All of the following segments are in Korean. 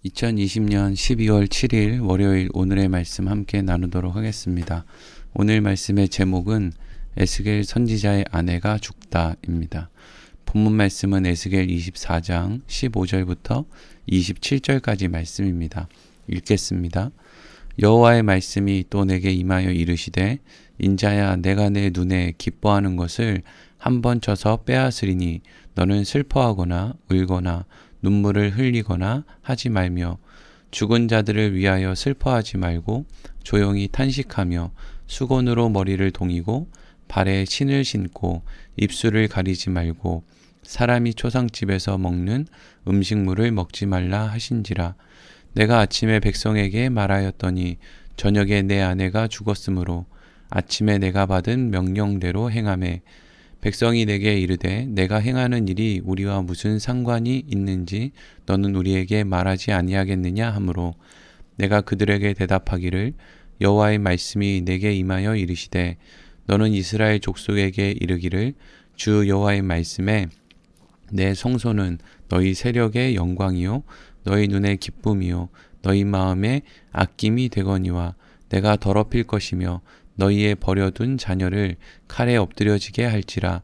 2020년 12월 7일 월요일 오늘의 말씀 함께 나누도록 하겠습니다. 오늘 말씀의 제목은 에스겔 선지자의 아내가 죽다입니다. 본문 말씀은 에스겔 24장 15절부터 27절까지 말씀입니다. 읽겠습니다. 여호와의 말씀이 또 내게 임하여 이르시되 인자야 내가 내 눈에 기뻐하는 것을 한 번 쳐서 빼앗으리니 너는 슬퍼하거나 울거나 눈물을 흘리거나 하지 말며 죽은 자들을 위하여 슬퍼하지 말고 조용히 탄식하며 수건으로 머리를 동이고 발에 신을 신고 입술을 가리지 말고 사람이 초상집에서 먹는 음식물을 먹지 말라 하신지라. 내가 아침에 백성에게 말하였더니 저녁에 내 아내가 죽었으므로 아침에 내가 받은 명령대로 행하매 백성이 내게 이르되 내가 행하는 일이 우리와 무슨 상관이 있는지 너는 우리에게 말하지 아니하겠느냐 하므로 내가 그들에게 대답하기를 여호와의 말씀이 내게 임하여 이르시되 너는 이스라엘 족속에게 이르기를 주 여호와의 말씀에 내 성소는 너희 세력의 영광이요 너희 눈의 기쁨이요 너희 마음의 아낌이 되거니와 내가 더럽힐 것이며 너희의 버려둔 자녀를 칼에 엎드려지게 할지라.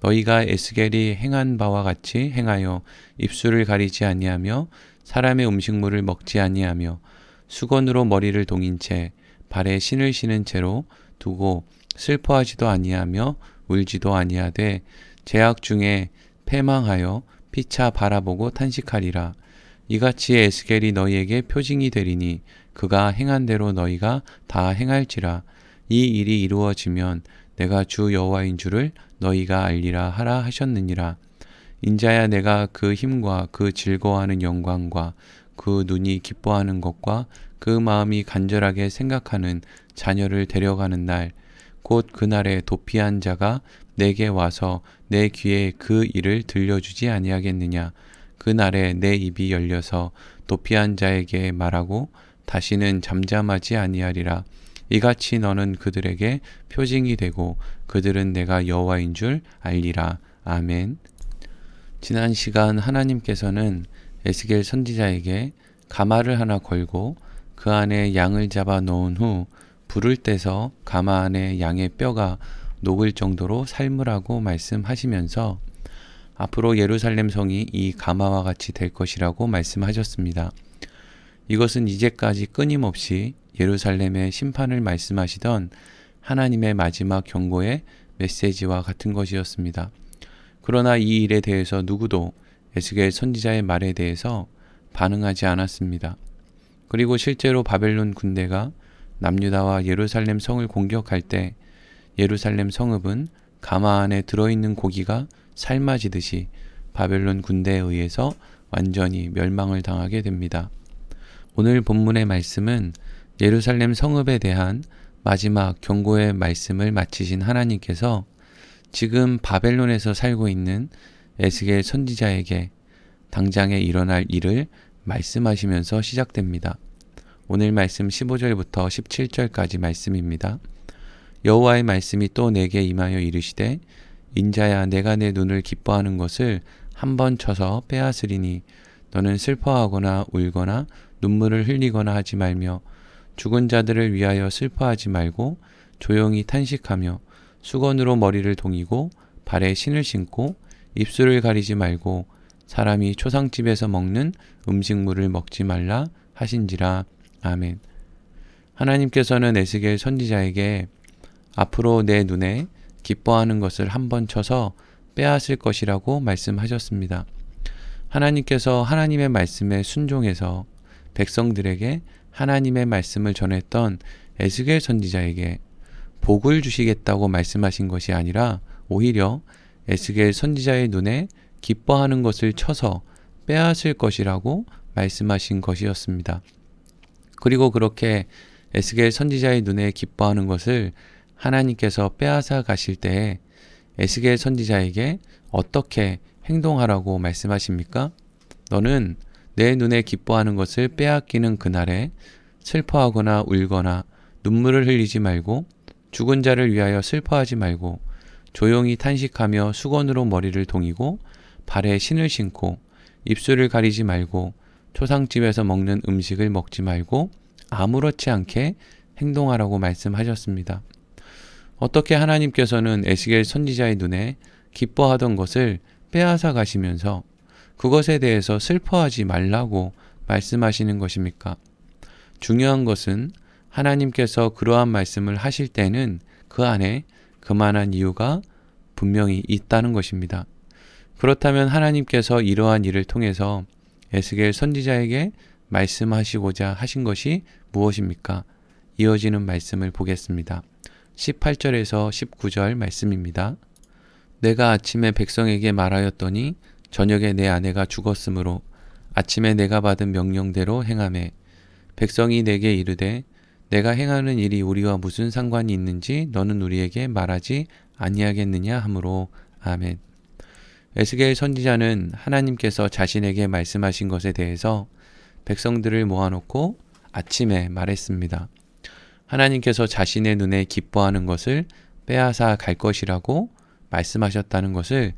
너희가 에스겔이 행한 바와 같이 행하여 입술을 가리지 아니하며 사람의 음식물을 먹지 아니하며 수건으로 머리를 동인 채 발에 신을 신은 채로 두고 슬퍼하지도 아니하며 울지도 아니하되 제약 중에 패망하여 피차 바라보고 탄식하리라. 이같이 에스겔이 너희에게 표징이 되리니 그가 행한 대로 너희가 다 행할지라. 이 일이 이루어지면 내가 주 여호와인 줄을 너희가 알리라 하라 하셨느니라. 인자야 내가 그 힘과 그 즐거워하는 영광과 그 눈이 기뻐하는 것과 그 마음이 간절하게 생각하는 자녀를 데려가는 날 곧 그날에 도피한 자가 내게 와서 내 귀에 그 일을 들려주지 아니하겠느냐. 그날에 내 입이 열려서 도피한 자에게 말하고 다시는 잠잠하지 아니하리라. 이같이 너는 그들에게 표징이 되고 그들은 내가 여호와인 줄 알리라. 아멘. 지난 시간 하나님께서는 에스겔 선지자에게 가마를 하나 걸고 그 안에 양을 잡아 놓은 후 불을 떼서 가마 안에 양의 뼈가 녹을 정도로 삶으라고 말씀하시면서 앞으로 예루살렘 성이 이 가마와 같이 될 것이라고 말씀하셨습니다. 이것은 이제까지 끊임없이 예루살렘의 심판을 말씀하시던 하나님의 마지막 경고의 메시지와 같은 것이었습니다. 그러나 이 일에 대해서 누구도 에스겔 선지자의 말에 대해서 반응하지 않았습니다. 그리고 실제로 바벨론 군대가 남유다와 예루살렘 성을 공격할 때 예루살렘 성읍은 가마 안에 들어있는 고기가 삶아지듯이 바벨론 군대에 의해서 완전히 멸망을 당하게 됩니다. 오늘 본문의 말씀은 예루살렘 성읍에 대한 마지막 경고의 말씀을 마치신 하나님께서 지금 바벨론에서 살고 있는 에스겔 선지자에게 당장에 일어날 일을 말씀하시면서 시작됩니다. 오늘 말씀 15절부터 17절까지 말씀입니다. 여호와의 말씀이 또 내게 임하여 이르시되 인자야 내가 내 눈을 기뻐하는 것을 한 번 쳐서 빼앗으리니 너는 슬퍼하거나 울거나 눈물을 흘리거나 하지 말며 죽은 자들을 위하여 슬퍼하지 말고 조용히 탄식하며 수건으로 머리를 동이고 발에 신을 신고 입술을 가리지 말고 사람이 초상집에서 먹는 음식물을 먹지 말라 하신지라. 아멘. 하나님께서는 에스겔 선지자에게 앞으로 내 눈에 기뻐하는 것을 한 번 쳐서 빼앗을 것이라고 말씀하셨습니다. 하나님께서 하나님의 말씀에 순종해서 백성들에게 하나님의 말씀을 전했던 에스겔 선지자에게 복을 주시겠다고 말씀하신 것이 아니라 오히려 에스겔 선지자의 눈에 기뻐하는 것을 쳐서 빼앗을 것이라고 말씀하신 것이었습니다. 그리고 그렇게 에스겔 선지자의 눈에 기뻐하는 것을 하나님께서 빼앗아 가실 때에 에스겔 선지자에게 어떻게 행동하라고 말씀하십니까? 너는 내 눈에 기뻐하는 것을 빼앗기는 그날에 슬퍼하거나 울거나 눈물을 흘리지 말고 죽은 자를 위하여 슬퍼하지 말고 조용히 탄식하며 수건으로 머리를 동이고 발에 신을 신고 입술을 가리지 말고 초상집에서 먹는 음식을 먹지 말고 아무렇지 않게 행동하라고 말씀하셨습니다. 어떻게 하나님께서는 에스겔 선지자의 눈에 기뻐하던 것을 빼앗아 가시면서 그것에 대해서 슬퍼하지 말라고 말씀하시는 것입니까? 중요한 것은 하나님께서 그러한 말씀을 하실 때는 그 안에 그만한 이유가 분명히 있다는 것입니다. 그렇다면 하나님께서 이러한 일을 통해서 에스겔 선지자에게 말씀하시고자 하신 것이 무엇입니까? 이어지는 말씀을 보겠습니다. 18절에서 19절 말씀입니다. 내가 아침에 백성에게 말하였더니 저녁에 내 아내가 죽었으므로 아침에 내가 받은 명령대로 행하매 백성이 내게 이르되 내가 행하는 일이 우리와 무슨 상관이 있는지 너는 우리에게 말하지 아니하겠느냐 하므로 아멘. 에스겔 선지자는 하나님께서 자신에게 말씀하신 것에 대해서 백성들을 모아놓고 아침에 말했습니다. 하나님께서 자신의 눈에 기뻐하는 것을 빼앗아 갈 것이라고 말씀하셨다는 것을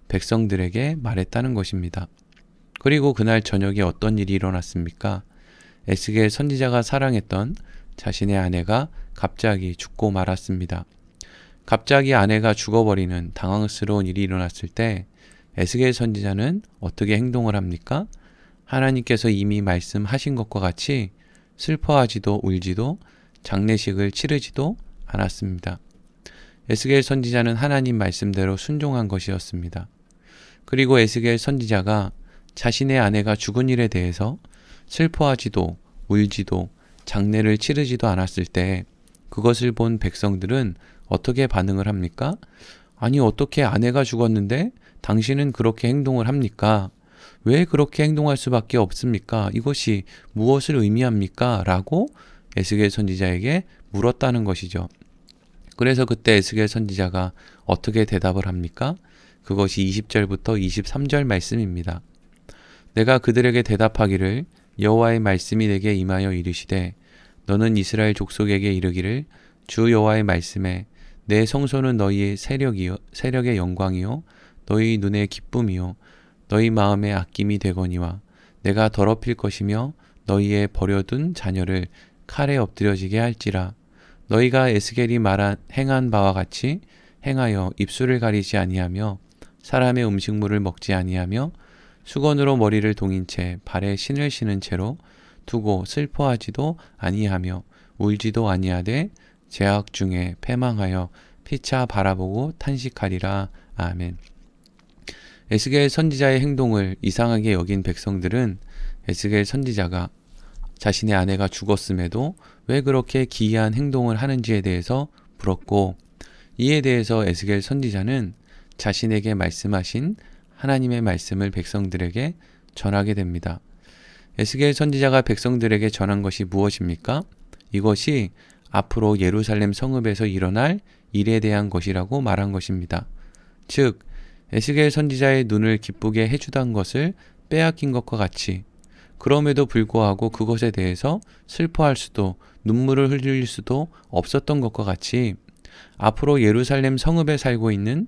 백성들에게 말했다는 것입니다. 그리고 그날 저녁에 어떤 일이 일어났습니까? 에스겔 선지자가 사랑했던 자신의 아내가 갑자기 죽고 말았습니다. 갑자기 아내가 죽어버리는 당황스러운 일이 일어났을 때 에스겔 선지자는 어떻게 행동을 합니까? 하나님께서 이미 말씀하신 것과 같이 슬퍼하지도 울지도 장례식을 치르지도 않았습니다. 에스겔 선지자는 하나님 말씀대로 순종한 것이었습니다. 그리고 에스겔 선지자가 자신의 아내가 죽은 일에 대해서 슬퍼하지도 울지도 장례를 치르지도 않았을 때 그것을 본 백성들은 어떻게 반응을 합니까? 아니, 어떻게 아내가 죽었는데 당신은 그렇게 행동을 합니까? 왜 그렇게 행동할 수밖에 없습니까? 이것이 무엇을 의미합니까? 라고 에스겔 선지자에게 물었다는 것이죠. 그래서 그때 에스겔 선지자가 어떻게 대답을 합니까? 그것이 20절부터 23절 말씀입니다. 내가 그들에게 대답하기를 여호와의 말씀이 내게 임하여 이르시되 너는 이스라엘 족속에게 이르기를 주 여호와의 말씀에 내 성소는 너희의 세력의 영광이요 너희 눈의 기쁨이요 너희 마음의 아낌이 되거니와 내가 더럽힐 것이며 너희의 버려둔 자녀를 칼에 엎드려지게 할지라. 너희가 에스겔이 행한 바와 같이 행하여 입술을 가리지 아니하며 사람의 음식물을 먹지 아니하며 수건으로 머리를 동인 채 발에 신을 신은 채로 두고 슬퍼하지도 아니하며 울지도 아니하되 제약 중에 패망하여 피차 바라보고 탄식하리라. 아멘. 에스겔 선지자의 행동을 이상하게 여긴 백성들은 에스겔 선지자가 자신의 아내가 죽었음에도 왜 그렇게 기이한 행동을 하는지에 대해서 물었고, 이에 대해서 에스겔 선지자는 자신에게 말씀하신 하나님의 말씀을 백성들에게 전하게 됩니다. 에스겔 선지자가 백성들에게 전한 것이 무엇입니까? 이것이 앞으로 예루살렘 성읍에서 일어날 일에 대한 것이라고 말한 것입니다. 즉, 에스겔 선지자의 눈을 기쁘게 해주던 것을 빼앗긴 것과 같이 그럼에도 불구하고 그것에 대해서 슬퍼할 수도 눈물을 흘릴 수도 없었던 것과 같이 앞으로 예루살렘 성읍에 살고 있는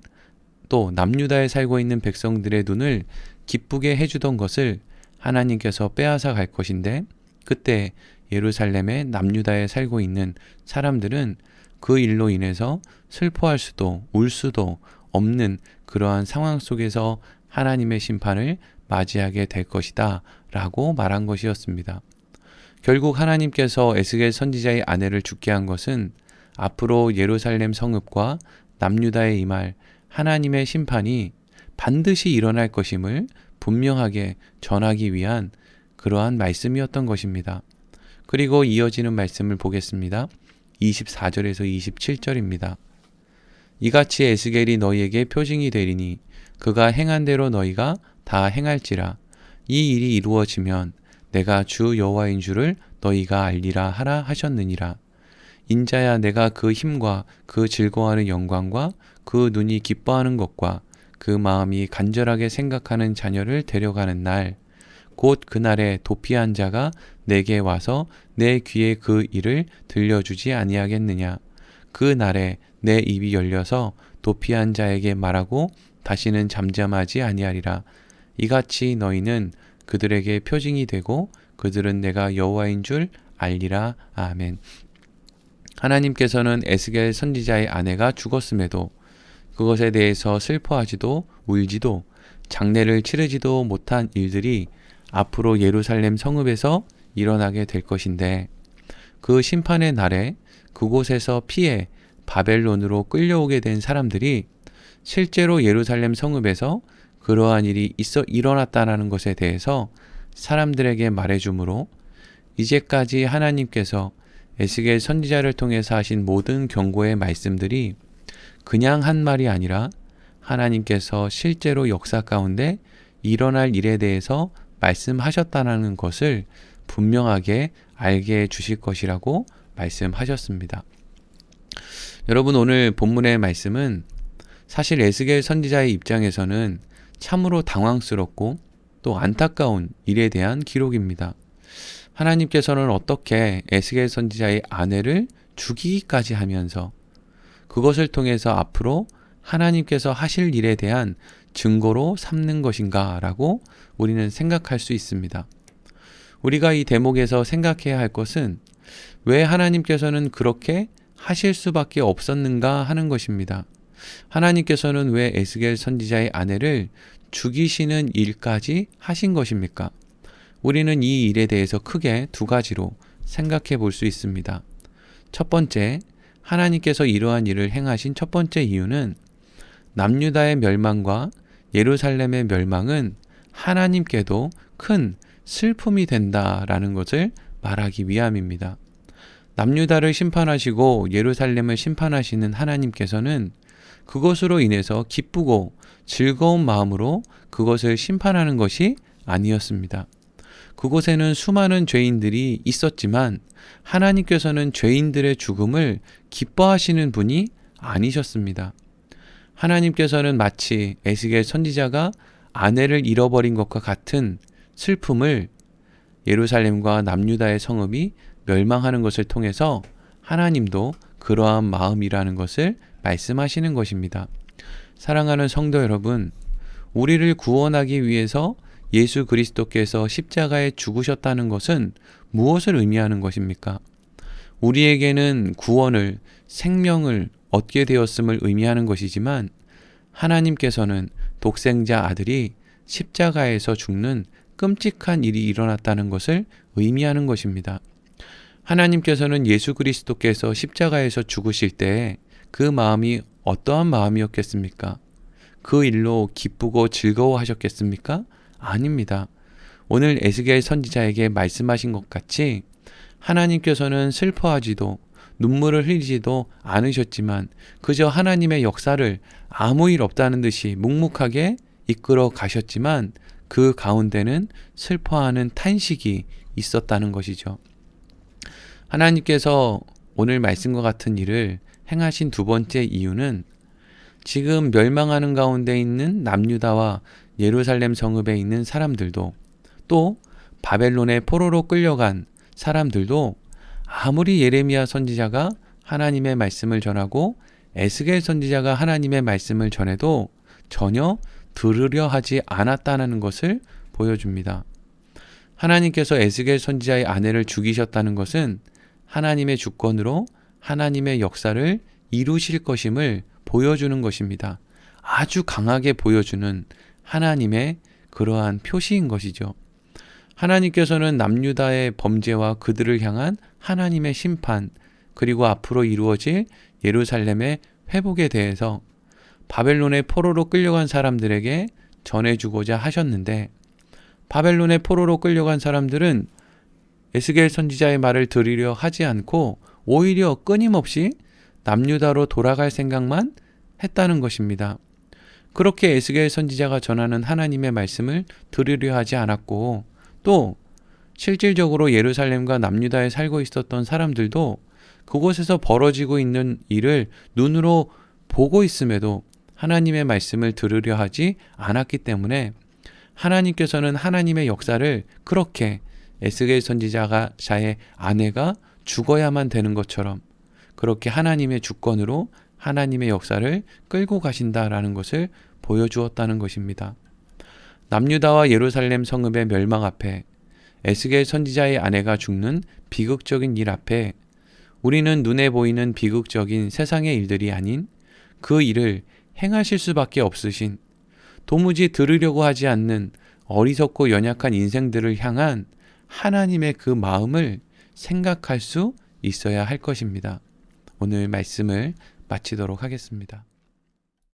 또 남유다에 살고 있는 백성들의 눈을 기쁘게 해주던 것을 하나님께서 빼앗아 갈 것인데, 그때 예루살렘의 남유다에 살고 있는 사람들은 그 일로 인해서 슬퍼할 수도 울 수도 없는 그러한 상황 속에서 하나님의 심판을 맞이하게 될 것이다 라고 말한 것이었습니다. 결국 하나님께서 에스겔 선지자의 아내를 죽게 한 것은 앞으로 예루살렘 성읍과 남유다에 임할 하나님의 심판이 반드시 일어날 것임을 분명하게 전하기 위한 그러한 말씀이었던 것입니다. 그리고 이어지는 말씀을 보겠습니다. 24절에서 27절입니다. 이같이 에스겔이 너희에게 표징이 되리니 그가 행한 대로 너희가 다 행할지라. 이 일이 이루어지면 내가 주 여호와인 줄을 너희가 알리라 하라 하셨느니라. 인자야, 내가 그 힘과 그 즐거워하는 영광과 그 눈이 기뻐하는 것과 그 마음이 간절하게 생각하는 자녀를 데려가는 날, 곧 그날에 도피한 자가 내게 와서 내 귀에 그 일을 들려주지 아니하겠느냐. 그 날에 내 입이 열려서 도피한 자에게 말하고 다시는 잠잠하지 아니하리라. 이같이 너희는 그들에게 표징이 되고 그들은 내가 여호와인 줄 알리라. 아멘. 하나님께서는 에스겔 선지자의 아내가 죽었음에도 그것에 대해서 슬퍼하지도 울지도 장례를 치르지도 못한 일들이 앞으로 예루살렘 성읍에서 일어나게 될 것인데, 그 심판의 날에 그곳에서 피해 바벨론으로 끌려오게 된 사람들이 실제로 예루살렘 성읍에서 그러한 일이 일어났다는 것에 대해서 사람들에게 말해주므로, 이제까지 하나님께서 에스겔 선지자를 통해서 하신 모든 경고의 말씀들이 그냥 한 말이 아니라 하나님께서 실제로 역사 가운데 일어날 일에 대해서 말씀하셨다는 것을 분명하게 알게 해 주실 것이라고 말씀하셨습니다. 여러분, 오늘 본문의 말씀은 사실 에스겔 선지자의 입장에서는 참으로 당황스럽고 또 안타까운 일에 대한 기록입니다. 하나님께서는 어떻게 에스겔 선지자의 아내를 죽이기까지 하면서 그것을 통해서 앞으로 하나님께서 하실 일에 대한 증거로 삼는 것인가 라고 우리는 생각할 수 있습니다. 우리가 이 대목에서 생각해야 할 것은 왜 하나님께서는 그렇게 하실 수밖에 없었는가 하는 것입니다. 하나님께서는 왜 에스겔 선지자의 아내를 죽이시는 일까지 하신 것입니까? 우리는 이 일에 대해서 크게 두 가지로 생각해 볼 수 있습니다. 첫 번째, 하나님께서 이러한 일을 행하신 첫 번째 이유는 남유다의 멸망과 예루살렘의 멸망은 하나님께도 큰 슬픔이 된다라는 것을 말하기 위함입니다. 남유다를 심판하시고 예루살렘을 심판하시는 하나님께서는 그것으로 인해서 기쁘고 즐거운 마음으로 그것을 심판하는 것이 아니었습니다. 그곳에는 수많은 죄인들이 있었지만 하나님께서는 죄인들의 죽음을 기뻐하시는 분이 아니셨습니다. 하나님께서는 마치 에스겔 선지자가 아내를 잃어버린 것과 같은 슬픔을 예루살렘과 남유다의 성읍이 멸망하는 것을 통해서 하나님도 그러한 마음이라는 것을 말씀하시는 것입니다. 사랑하는 성도 여러분, 우리를 구원하기 위해서 예수 그리스도께서 십자가에 죽으셨다는 것은 무엇을 의미하는 것입니까? 우리에게는 구원을, 생명을 얻게 되었음을 의미하는 것이지만 하나님께서는 독생자 아들이 십자가에서 죽는 끔찍한 일이 일어났다는 것을 의미하는 것입니다. 하나님께서는 예수 그리스도께서 십자가에서 죽으실 때 그 마음이 어떠한 마음이었겠습니까? 그 일로 기쁘고 즐거워하셨겠습니까? 아닙니다. 오늘 에스겔 선지자에게 말씀하신 것 같이 하나님께서는 슬퍼하지도 눈물을 흘리지도 않으셨지만 그저 하나님의 역사를 아무 일 없다는 듯이 묵묵하게 이끌어 가셨지만 그 가운데는 슬퍼하는 탄식이 있었다는 것이죠. 하나님께서 오늘 말씀과 같은 일을 행하신 두 번째 이유는 지금 멸망하는 가운데 있는 남유다와 예루살렘 성읍에 있는 사람들도 또 바벨론의 포로로 끌려간 사람들도 아무리 예레미야 선지자가 하나님의 말씀을 전하고 에스겔 선지자가 하나님의 말씀을 전해도 전혀 들으려 하지 않았다는 것을 보여줍니다. 하나님께서 에스겔 선지자의 아내를 죽이셨다는 것은 하나님의 주권으로 하나님의 역사를 이루실 것임을 보여주는 것입니다. 아주 강하게 보여주는 하나님의 그러한 표시인 것이죠. 하나님께서는 남유다의 범죄와 그들을 향한 하나님의 심판, 그리고 앞으로 이루어질 예루살렘의 회복에 대해서 바벨론의 포로로 끌려간 사람들에게 전해주고자 하셨는데, 바벨론의 포로로 끌려간 사람들은 에스겔 선지자의 말을 들으려 하지 않고 오히려 끊임없이 남유다로 돌아갈 생각만 했다는 것입니다. 그렇게 에스겔 선지자가 전하는 하나님의 말씀을 들으려 하지 않았고, 또 실질적으로 예루살렘과 남유다에 살고 있었던 사람들도 그곳에서 벌어지고 있는 일을 눈으로 보고 있음에도 하나님의 말씀을 들으려 하지 않았기 때문에 하나님께서는 하나님의 역사를 그렇게 에스겔 선지자의 아내가 죽어야만 되는 것처럼 그렇게 하나님의 주권으로 하나님의 역사를 끌고 가신다라는 것을 보여주었다는 것입니다. 남유다와 예루살렘 성읍의 멸망 앞에, 에스겔 선지자의 아내가 죽는 비극적인 일 앞에 우리는 눈에 보이는 비극적인 세상의 일들이 아닌 그 일을 행하실 수밖에 없으신, 도무지 들으려고 하지 않는 어리석고 연약한 인생들을 향한 하나님의 그 마음을 생각할 수 있어야 할 것입니다. 오늘 말씀을 마치도록 하겠습니다.